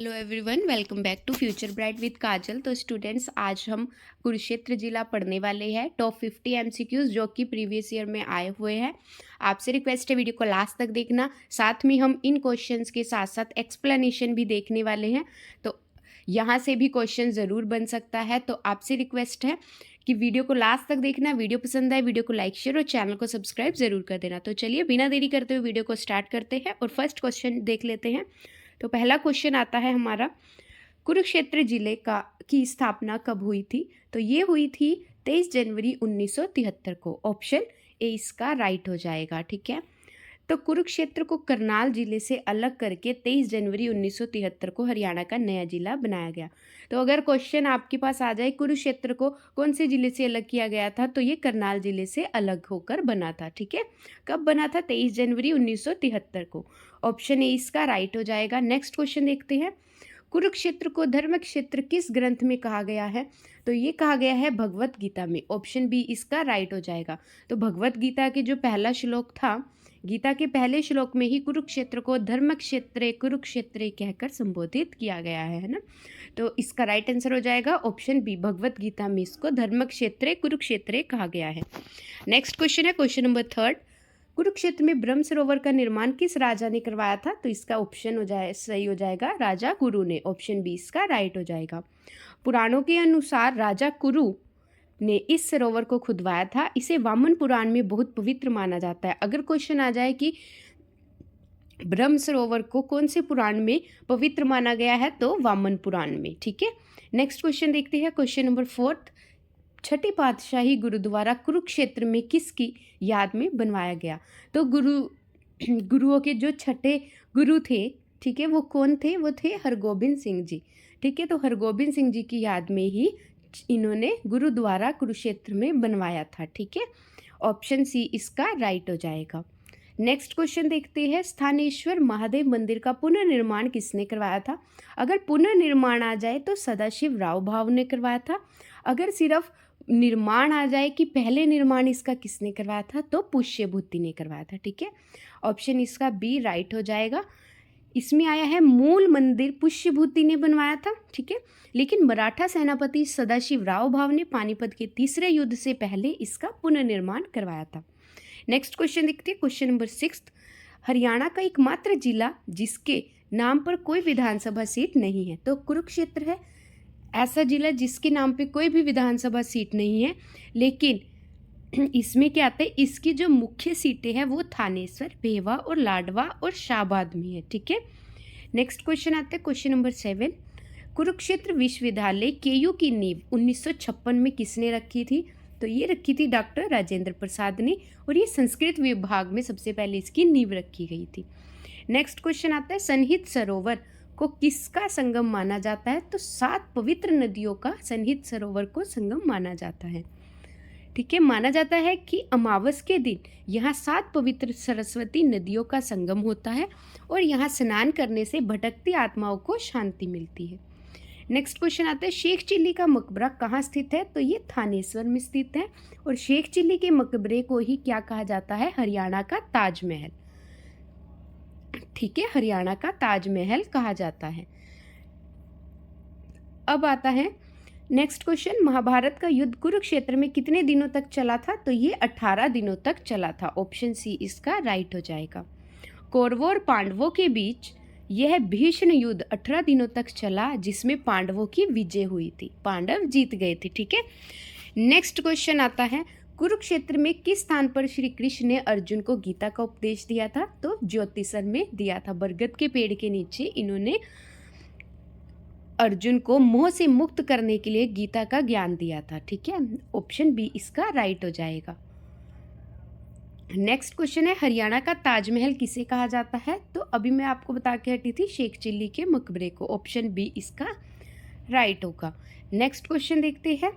Hello everyone, welcome back to future bright with Kajal. तो students, आज हम कुरुक्षेत्र जिला पढ़ने वाले हैं। टॉप 50 एमसीक्यूज जो कि प्रीवियस ईयर में आए हुए हैं। आपसे रिक्वेस्ट है वीडियो को लास्ट तक देखना। साथ में हम इन क्वेश्चंस के साथ साथ एक्सप्लेनेशन भी देखने वाले हैं, तो यहाँ से भी क्वेश्चन ज़रूर बन सकता है। तो आपसे रिक्वेस्ट है कि वीडियो को लास्ट तक देखना। वीडियो पसंद आए वीडियो को लाइक शेयर और चैनल को सब्सक्राइब जरूर कर देना। तो चलिए बिना देरी करते हुए वीडियो को स्टार्ट करते हैं और फर्स्ट क्वेश्चन देख लेते हैं। तो पहला क्वेश्चन आता है हमारा, कुरुक्षेत्र जिले की स्थापना कब हुई थी? तो ये हुई थी 23 जनवरी 1973 को। ऑप्शन ए इसका राइट हो जाएगा। ठीक है, तो कुरुक्षेत्र को करनाल जिले से अलग करके 23 जनवरी 1973 को हरियाणा का नया जिला बनाया गया। तो अगर क्वेश्चन आपके पास आ जाए कुरुक्षेत्र को कौन से जिले से अलग किया गया था, तो ये करनाल जिले से अलग होकर बना था। ठीक है, कब बना था? 23 जनवरी 1973 को। ऑप्शन ए इसका राइट हो जाएगा। नेक्स्ट क्वेश्चन देखते हैं, कुरुक्षेत्र को धर्म क्षेत्र किस ग्रंथ में कहा गया है? तो ये कहा गया है भगवत गीता में। ऑप्शन बी इसका राइट हो जाएगा। तो भगवत गीता के जो पहला श्लोक था, गीता के पहले श्लोक में ही कुरुक्षेत्र को धर्म क्षेत्रे कुरुक्षेत्रे कहकर संबोधित किया गया है ना। तो इसका राइट आंसर हो जाएगा ऑप्शन बी, भगवत गीता में इसको धर्म क्षेत्रे कुरुक्षेत्रे कहा गया है। नेक्स्ट क्वेश्चन है क्वेश्चन नंबर 3, कुरुक्षेत्र में ब्रह्म सरोवर का निर्माण किस राजा ने करवाया था? तो इसका ऑप्शन सही हो जाएगा राजा कुरु ने। ऑप्शन बी इसका राइट हो जाएगा। पुराणों के अनुसार राजा कुरु ने इस सरोवर को खुदवाया था। इसे वामन पुराण में बहुत पवित्र माना जाता है। अगर क्वेश्चन आ जाए कि ब्रह्म सरोवर को कौन से पुराण में पवित्र माना गया है, तो वामन पुराण में। ठीक है, नेक्स्ट क्वेश्चन देखते हैं क्वेश्चन नंबर 4, छठी पातशाही गुरुद्वारा कुरुक्षेत्र में किसकी याद में बनवाया गया? तो गुरुओं के जो छठे गुरु थे, ठीक है, वो कौन थे? वो थे हरगोबिंद सिंह जी। ठीक है, तो हरगोबिंद सिंह जी की याद में ही इन्होंने गुरुद्वारा कुरुक्षेत्र में बनवाया था। ठीक है, ऑप्शन सी इसका राइट हो जाएगा। नेक्स्ट क्वेश्चन देखते हैं, स्थानेश्वर महादेव मंदिर का पुनर्निर्माण किसने करवाया था? अगर पुनर्निर्माण आ जाए तो सदाशिव राव भाव ने करवाया था। अगर सिर्फ निर्माण आ जाए कि पहले निर्माण इसका किसने करवाया था, तो पुष्यभूति ने करवाया था। ठीक है, ऑप्शन इसका बी राइट हो जाएगा। इसमें आया है मूल मंदिर पुष्यभूति ने बनवाया था। ठीक है, लेकिन मराठा सेनापति सदाशिव राव भाव ने पानीपत के तीसरे युद्ध से पहले इसका पुनर्निर्माण करवाया था। नेक्स्ट क्वेश्चन देखते हैं क्वेश्चन नंबर 6, हरियाणा का एकमात्र जिला जिसके नाम पर कोई विधानसभा सीट नहीं है। तो कुरुक्षेत्र है ऐसा जिला जिसके नाम पे कोई भी विधानसभा सीट नहीं है, लेकिन इसमें क्या आता है, इसकी जो मुख्य सीटें हैं वो थानेसर, भेवा और लाडवा और शाहबाद में है। ठीक है, नेक्स्ट क्वेश्चन आता है क्वेश्चन नंबर 7, कुरुक्षेत्र विश्वविद्यालय केयू की नींव 1956 में किसने रखी थी? तो ये रखी थी डॉक्टर राजेंद्र प्रसाद ने, और ये संस्कृत विभाग में सबसे पहले इसकी नींव रखी गई थी। नेक्स्ट क्वेश्चन आता है, सन्निहित सरोवर को किसका संगम माना जाता है? तो 7 पवित्र नदियों का सन्निहित सरोवर को संगम माना जाता है। ठीक है, माना जाता है कि अमावस के दिन यहाँ 7 पवित्र सरस्वती नदियों का संगम होता है और यहाँ स्नान करने से भटकती आत्माओं को शांति मिलती है। नेक्स्ट क्वेश्चन आता है, शेख चिल्ली का मकबरा कहाँ स्थित है? तो ये थानेसर में स्थित है, और शेख चिल्ली के मकबरे को ही क्या कहा जाता है? हरियाणा का ताजमहल। ठीक है, हरियाणा का ताजमहल कहा जाता है। अब आता है नेक्स्ट क्वेश्चन, महाभारत का युद्ध कुरुक्षेत्र में कितने दिनों तक चला था? तो ये 18 दिनों तक चला था। ऑप्शन सी इसका राइट हो जाएगा। कौरवों और पांडवों के बीच यह भीषण युद्ध 18 दिनों तक चला, जिसमें पांडवों की विजय हुई थी, पांडव जीत गए थे। ठीक है, नेक्स्ट क्वेश्चन आता है, कुरुक्षेत्र में किस स्थान पर श्री कृष्ण ने अर्जुन को गीता का उपदेश दिया था? तो ज्योतिषर में दिया था। बरगद के पेड़ के नीचे इन्होंने अर्जुन को मोह से मुक्त करने के लिए गीता का ज्ञान दिया था। ठीक है, ऑप्शन बी इसका राइट हो जाएगा। नेक्स्ट क्वेश्चन है, हरियाणा का ताजमहल किसे कहा जाता है? तो अभी मैं आपको बता के हटी थी शेख चिल्ली के मकबरे को। ऑप्शन बी इसका राइट होगा। नेक्स्ट क्वेश्चन देखते हैं,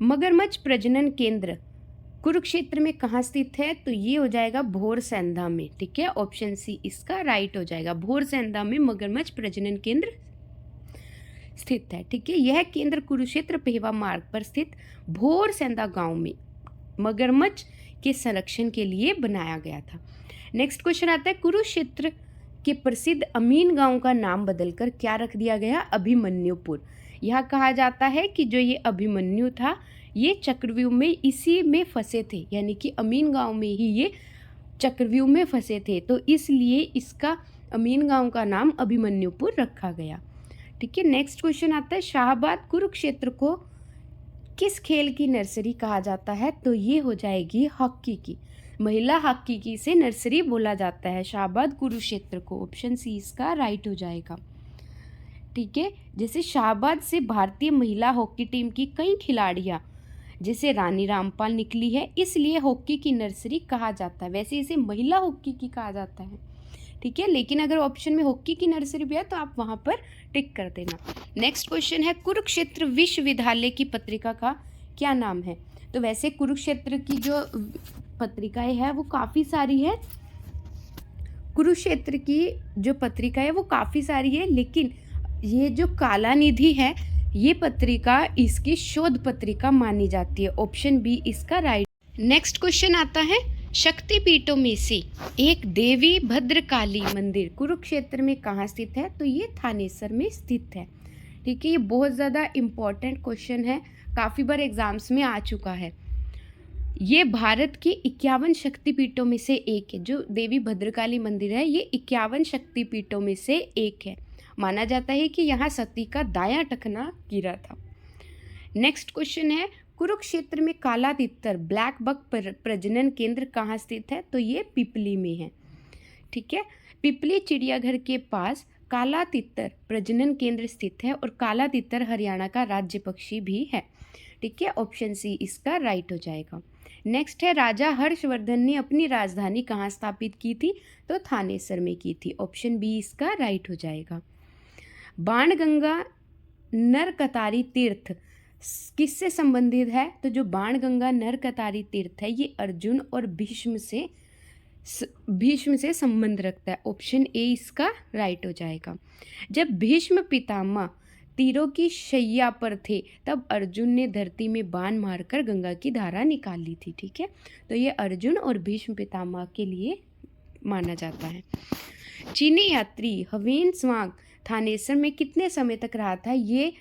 मगरमच्छ प्रजनन केंद्र कुरुक्षेत्र में कहाँ स्थित है? तो ये हो जाएगा भोरसैंधा में। ठीक है, ऑप्शन सी इसका राइट हो जाएगा। भोरसैंधा में मगरमच्छ प्रजनन केंद्र स्थित है। ठीक है, यह केंद्र कुरुक्षेत्र पेहवा मार्ग पर स्थित भोरसैंधा गांव में मगरमच्छ के संरक्षण के लिए बनाया गया था। नेक्स्ट क्वेश्चन आता है, कुरुक्षेत्र के प्रसिद्ध अमीन गांव का नाम बदलकर क्या रख दिया गया? अभिमन्युपुर। यह कहा जाता है कि जो ये अभिमन्यु था ये चक्रव्यूह में इसी में फंसे थे, यानी कि अमीन गांव में ही ये चक्रव्यूह में फंसे थे, तो इसलिए इसका अमीन गांव का नाम अभिमन्युपुर रखा गया। ठीक है, नेक्स्ट क्वेश्चन आता है शाहाबाद कुरुक्षेत्र को किस खेल की नर्सरी कहा जाता है? तो ये हो जाएगी हॉकी की, महिला हॉकी की से नर्सरी बोला जाता है शाहाबाद कुरुक्षेत्र को। ऑप्शन सी इसका राइट हो जाएगा। ठीक है, जैसे शाहाबाद से भारतीय महिला हॉकी टीम की कई खिलाड़ियां जैसे रानी रामपाल निकली है, इसलिए हॉकी की नर्सरी कहा जाता है। वैसे इसे महिला हॉकी की कहा जाता है। ठीक है, लेकिन अगर ऑप्शन में हॉकी की नर्सरी भी है तो आप वहां पर टिक कर देना। नेक्स्ट क्वेश्चन है कुरुक्षेत्र विश्वविद्यालय की पत्रिका का क्या नाम है? तो वैसे कुरुक्षेत्र की जो पत्रिकाएं है वो काफ़ी सारी है। कुरुक्षेत्र की जो पत्रिका है वो काफ़ी सारी है, लेकिन ये जो काला निधि है ये पत्रिका इसकी शोध पत्रिका मानी जाती है। ऑप्शन बी इसका राइट। नेक्स्ट क्वेश्चन आता है शक्तिपीठों में से एक देवी भद्रकाली मंदिर कुरुक्षेत्र में कहाँ स्थित है? तो ये थानेसर में स्थित है। ठीक है, ये बहुत ज़्यादा इम्पॉर्टेंट क्वेश्चन है, काफ़ी बार एग्जाम्स में आ चुका है। ये भारत की 51 शक्तिपीठों में से एक है। जो देवी भद्रकाली मंदिर है ये 51 शक्तिपीठों में से एक है। माना जाता है कि यहाँ सती का दायां टखना गिरा था। नेक्स्ट क्वेश्चन है कुरुक्षेत्र में काला तितर ब्लैक बक प्रजनन केंद्र कहाँ स्थित है? तो ये पिपली में है। ठीक है, पिपली चिड़ियाघर के पास काला तितर प्रजनन केंद्र स्थित है और काला तितर हरियाणा का राज्य पक्षी भी है। ठीक है, ऑप्शन सी इसका राइट हो जाएगा। नेक्स्ट है राजा हर्षवर्धन ने अपनी राजधानी कहाँ स्थापित की थी? तो थानेसर में की थी। ऑप्शन बी इसका राइट हो जाएगा। बाणगंगा नरकतारी तीर्थ किससे संबंधित है? तो जो बाणगंगा नरकतारी तीर्थ है ये अर्जुन और भीष्म से संबंध रखता है। ऑप्शन ए इसका राइट हो जाएगा। जब भीष्म पितामह तीरों की शैया पर थे तब अर्जुन ने धरती में बाण मारकर गंगा की धारा निकाल ली थी। ठीक है, तो ये अर्जुन और भीष्म पितामह के लिए माना जाता है। चीनी यात्री हवेन स्वांग थानेसर में कितने समय तक रहा था? ये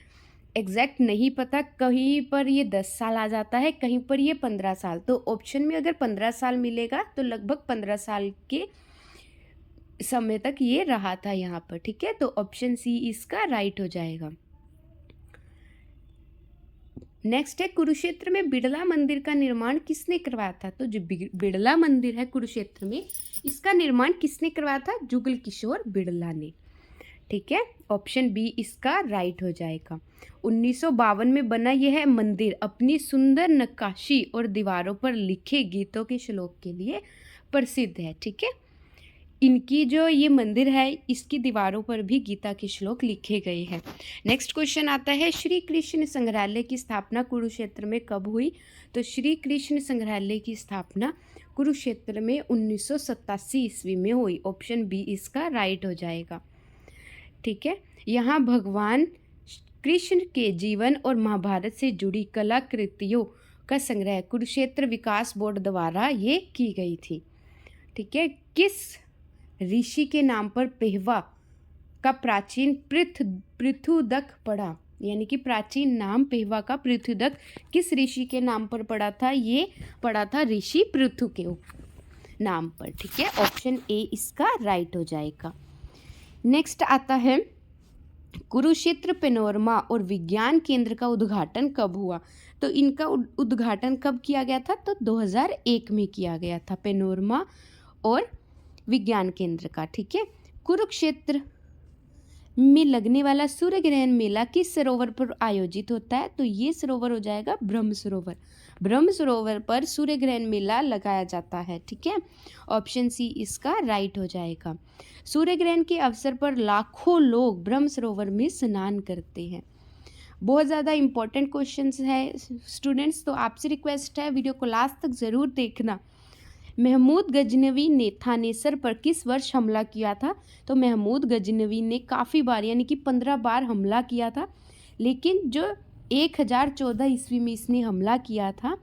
एग्जैक्ट नहीं पता, कहीं पर ये 10 साल आ जाता है, कहीं पर ये 15 साल। तो ऑप्शन में अगर 15 साल मिलेगा तो लगभग 15 साल के समय तक ये रहा था यहाँ पर। ठीक है, तो ऑप्शन सी इसका राइट हो जाएगा। नेक्स्ट है कुरुक्षेत्र में बिड़ला मंदिर का निर्माण किसने करवाया था? तो जो बिड़ला मंदिर है कुरुक्षेत्र में इसका निर्माण किसने करवाया था? जुगल किशोर बिड़ला ने। ठीक है, ऑप्शन बी इसका राइट हो जाएगा। 1952 में बना यह मंदिर अपनी सुंदर नक्काशी और दीवारों पर लिखे गीतों के श्लोक के लिए प्रसिद्ध है। ठीक है, इनकी जो ये मंदिर है इसकी दीवारों पर भी गीता के श्लोक लिखे गए हैं। नेक्स्ट क्वेश्चन आता है श्री कृष्ण संग्रहालय की स्थापना कुरुक्षेत्र में कब हुई? तो श्री कृष्ण संग्रहालय की स्थापना कुरुक्षेत्र में 1987 ईस्वी में हुई। ऑप्शन बी इसका राइट हो जाएगा। ठीक है, यहाँ भगवान कृष्ण के जीवन और महाभारत से जुड़ी कलाकृतियों का संग्रह कुरुक्षेत्र विकास बोर्ड द्वारा ये की गई थी। ठीक है, किस ऋषि के नाम पर पेहवा का प्राचीन पृथुदक पड़ा? यानी कि प्राचीन नाम पेहवा का पृथुदक किस ऋषि के नाम पर पड़ा था? ये पड़ा था ऋषि पृथु के नाम पर। ठीक है, ऑप्शन ए इसका राइट हो जाएगा। नेक्स्ट आता है कुरुक्षेत्र पेनोरमा और विज्ञान केंद्र का उद्घाटन कब हुआ? तो इनका उद्घाटन कब किया गया था? तो 2001 में किया गया था, पेनोरमा और विज्ञान केंद्र का। ठीक है, कुरुक्षेत्र में लगने वाला सूर्य ग्रहण मेला किस सरोवर पर आयोजित होता है? तो ये सरोवर हो जाएगा ब्रह्म सरोवर। ब्रह्म सरोवर पर सूर्य ग्रहण मेला लगाया जाता है। ठीक है, ऑप्शन सी इसका राइट हो जाएगा। सूर्य ग्रहण के अवसर पर लाखों लोग ब्रह्म सरोवर में स्नान करते हैं। बहुत ज़्यादा इंपॉर्टेंट क्वेश्चंस है स्टूडेंट्स, तो आपसे रिक्वेस्ट है वीडियो को लास्ट तक ज़रूर देखना। महमूद गजनवी ने थानेसर पर किस वर्ष हमला किया था? तो महमूद गजनवी ने काफ़ी बार यानी कि 15 बार हमला किया था, लेकिन जो 1014 ईस्वी में इसने हमला किया था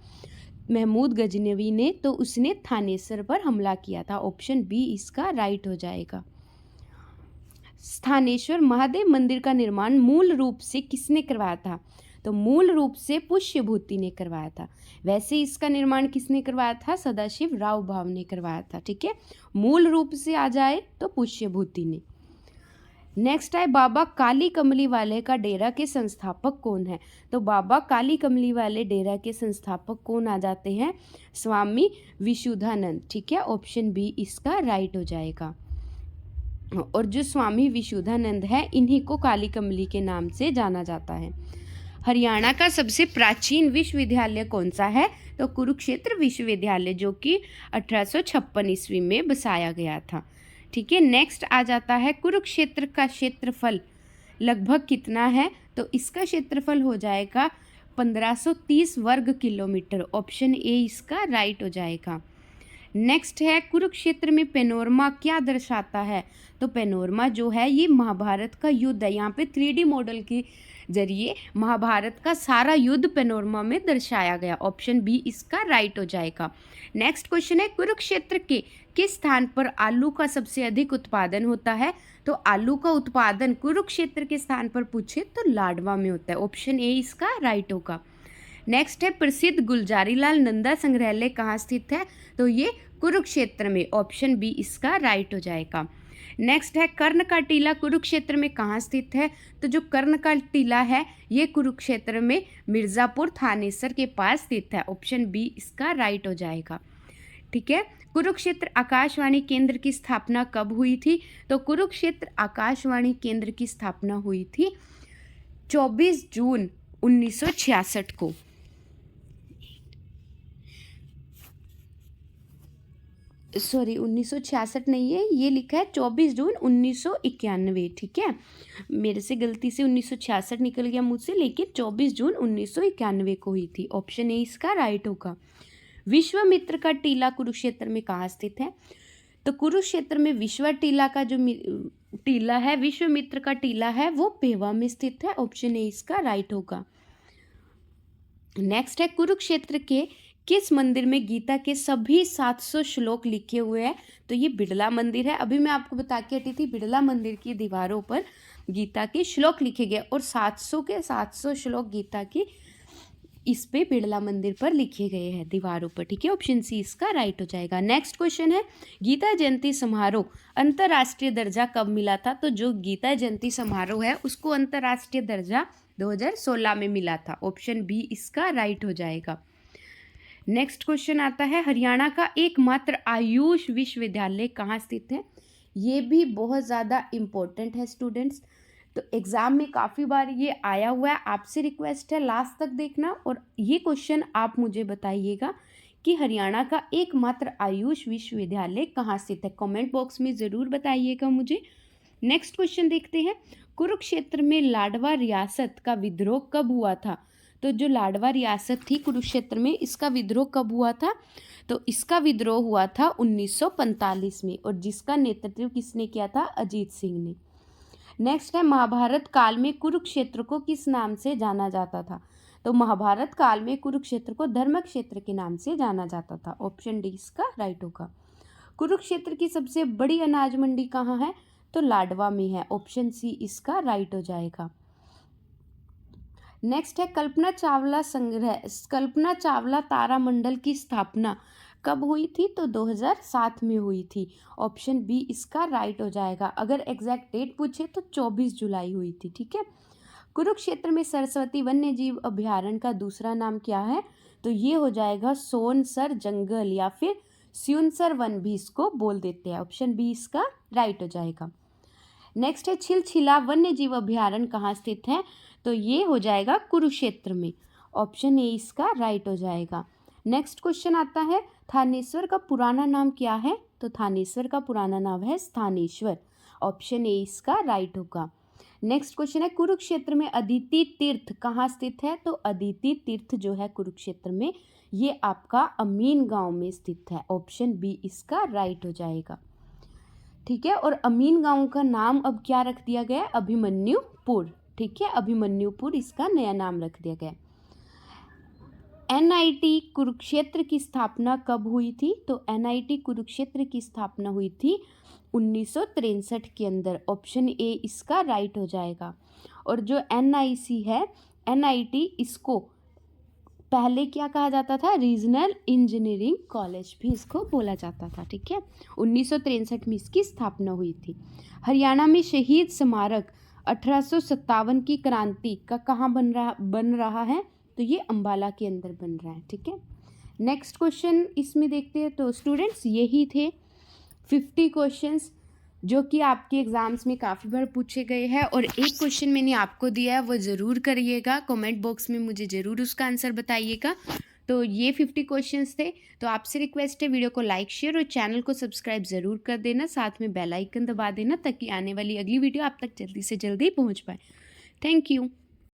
महमूद गजनवी ने, तो उसने थानेसर पर हमला किया था। ऑप्शन बी इसका राइट हो जाएगा। स्थानेश्वर महादेव मंदिर का निर्माण मूल रूप से किसने करवाया था? तो मूल रूप से पुष्यभूति ने करवाया था। वैसे इसका निर्माण किसने करवाया था? सदाशिव राव भाव ने करवाया था। ठीक है, मूल रूप से आ जाए तो पुष्यभूति ने। नेक्स्ट है बाबा काली कमली वाले का डेरा के संस्थापक कौन है? तो बाबा काली कमली वाले डेरा के संस्थापक कौन आ जाते हैं? स्वामी विशुद्धानंद। ठीक है, ऑप्शन बी इसका राइट हो जाएगा। और जो स्वामी विशुद्धानंद है इन्हीं को काली कमली के नाम से जाना जाता है। हरियाणा का सबसे प्राचीन विश्वविद्यालय कौन सा है? तो कुरुक्षेत्र विश्वविद्यालय, जो कि 1856 ईस्वी में बसाया गया था। ठीक है, नेक्स्ट आ जाता है कुरुक्षेत्र का क्षेत्रफल लगभग कितना है? तो इसका क्षेत्रफल हो जाएगा 1530 वर्ग किलोमीटर। ऑप्शन ए इसका राइट हो जाएगा। नेक्स्ट है कुरुक्षेत्र में पेनोरमा क्या दर्शाता है? तो पेनोरमा जो है ये महाभारत का युद्ध है। यहाँ पे 3D मॉडल के जरिए महाभारत का सारा युद्ध पेनोरमा में दर्शाया गया। ऑप्शन बी इसका राइट हो जाएगा। नेक्स्ट क्वेश्चन है कुरुक्षेत्र के किस स्थान पर आलू का सबसे अधिक उत्पादन होता है? तो आलू का उत्पादन कुरुक्षेत्र के स्थान पर पूछे तो लाडवा में होता है। ऑप्शन ए इसका राइट होगा। नेक्स्ट है प्रसिद्ध गुलजारीलाल नंदा संग्रहालय कहाँ स्थित है? तो ये कुरुक्षेत्र में। ऑप्शन बी इसका राइट हो जाएगा। नेक्स्ट है कर्ण का टीला कुरुक्षेत्र में कहाँ स्थित है? तो जो कर्ण का टीला है ये कुरुक्षेत्र में मिर्ज़ापुर थानेसर के पास स्थित है। ऑप्शन बी इसका राइट हो जाएगा। ठीक है, कुरुक्षेत्र आकाशवाणी केंद्र की स्थापना कब हुई थी? तो कुरुक्षेत्र आकाशवाणी केंद्र की स्थापना हुई थी 24 जून 1966 को। सॉरी, 1966 नहीं है, ये लिखा है 24 जून 1991। ठीक है, मेरे से गलती से 1966 निकल गया मुझसे, लेकिन 24 जून 1991 को हुई थी। ऑप्शन ए इसका राइट होगा। विश्वामित्र का टीला कुरुक्षेत्र में कहाँ स्थित है? तो कुरुक्षेत्र में विश्व टीला का जो टीला है, विश्वामित्र का टीला है, वो पेवा में स्थित है। ऑप्शन ए इसका राइट होगा। नेक्स्ट है कुरुक्षेत्र के किस मंदिर में गीता के सभी 700 श्लोक लिखे हुए हैं? तो ये बिड़ला मंदिर है। अभी मैं आपको बता के हटी थी, बिड़ला मंदिर की दीवारों पर गीता के श्लोक लिखे गए और 700 के 700 श्लोक गीता के इस पे बिड़ला मंदिर पर लिखे गए हैं दीवारों पर। ठीक है, ऑप्शन सी इसका राइट हो जाएगा। नेक्स्ट क्वेश्चन है गीता जयंती समारोह अंतर्राष्ट्रीय दर्जा कब मिला था? तो जो गीता जयंती समारोह है उसको अंतर्राष्ट्रीय दर्जा 2016 में मिला था। ऑप्शन बी इसका राइट हो जाएगा। नेक्स्ट क्वेश्चन आता है हरियाणा का एकमात्र आयुष विश्वविद्यालय कहाँ स्थित है? ये भी बहुत ज़्यादा इम्पोर्टेंट है स्टूडेंट्स, तो एग्ज़ाम में काफ़ी बार ये आया हुआ है। आपसे रिक्वेस्ट है लास्ट तक देखना और ये क्वेश्चन आप मुझे बताइएगा कि हरियाणा का एकमात्र आयुष विश्वविद्यालय कहाँ स्थित है। कमेंट बॉक्स में ज़रूर बताइएगा मुझे। नेक्स्ट क्वेश्चन देखते हैं कुरुक्षेत्र में लाडवा रियासत का विद्रोह कब हुआ था? तो जो लाडवा रियासत थी कुरुक्षेत्र में, इसका विद्रोह कब हुआ था? तो इसका विद्रोह हुआ था 1945 में और जिसका नेतृत्व किसने किया था? अजीत सिंह ने। नेक्स्ट है महाभारत काल में कुरुक्षेत्र को किस नाम से जाना जाता था? तो महाभारत काल में कुरुक्षेत्र को धर्म क्षेत्र के नाम से जाना जाता था। ऑप्शन डी इसका राइट होगा। कुरुक्षेत्र की सबसे बड़ी अनाज मंडी कहाँ है? तो लाडवा में है। ऑप्शन सी इसका राइट हो जाएगा। नेक्स्ट है कल्पना चावला तारामंडल की स्थापना कब हुई थी? तो 2007 में हुई थी। ऑप्शन बी इसका राइट हो जाएगा। अगर एग्जैक्ट डेट पूछे तो 24 जुलाई हुई थी। ठीक है, कुरुक्षेत्र में सरस्वती वन्यजीव अभयारण्य का दूसरा नाम क्या है? तो ये हो जाएगा सोनसर जंगल या फिर स्यूनसर वन भी इसको बोल देते हैं। ऑप्शन बी इसका राइट हो जाएगा। नेक्स्ट है छिलछिला वन्यजीव अभयारण्य कहाँ स्थित है? तो ये हो जाएगा कुरुक्षेत्र में। ऑप्शन ए इसका राइट हो जाएगा। नेक्स्ट क्वेश्चन आता है थानेश्वर का पुराना नाम क्या है? तो थानेश्वर का पुराना नाम है स्थानेश्वर। ऑप्शन ए इसका राइट होगा। नेक्स्ट क्वेश्चन है कुरुक्षेत्र में अदिति तीर्थ कहाँ स्थित है? तो अदिति तीर्थ जो है कुरुक्षेत्र में ये आपका अमीन गांव में स्थित है। ऑप्शन बी इसका राइट हो जाएगा। ठीक है, और अमीन गांव का नाम अब क्या रख दिया गया? अभिमन्युपुर। ठीक है, अभिमन्युपुर इसका नया नाम रख दिया गया। एनआईटी कुरुक्षेत्र की स्थापना कब हुई थी? तो एनआईटी कुरुक्षेत्र की स्थापना हुई थी 1963 के अंदर। ऑप्शन ए इसका राइट हो जाएगा। और जो NIC है, NIT, इसको पहले क्या कहा जाता था? रीजनल इंजीनियरिंग कॉलेज भी इसको बोला जाता था। ठीक है, 1963 में इसकी स्थापना हुई थी। हरियाणा में शहीद स्मारक 1857 की क्रांति का कहाँ बन रहा है? तो ये अम्बाला के अंदर बन रहा है। ठीक है, नेक्स्ट क्वेश्चन इसमें देखते हैं। तो स्टूडेंट्स यही थे 50 क्वेश्चंस जो कि आपके एग्ज़ाम्स में काफ़ी बार पूछे गए हैं। और एक क्वेश्चन मैंने आपको दिया है, वो ज़रूर करिएगा, कमेंट बॉक्स में मुझे ज़रूर उसका आंसर बताइएगा। तो ये 50 क्वेश्चंस थे। तो आपसे रिक्वेस्ट है, वीडियो को लाइक, शेयर और चैनल को सब्सक्राइब ज़रूर कर देना, साथ में बेल आइकन दबा देना ताकि आने वाली अगली वीडियो आप तक जल्दी से जल्दी पहुँच पाए। Thank you.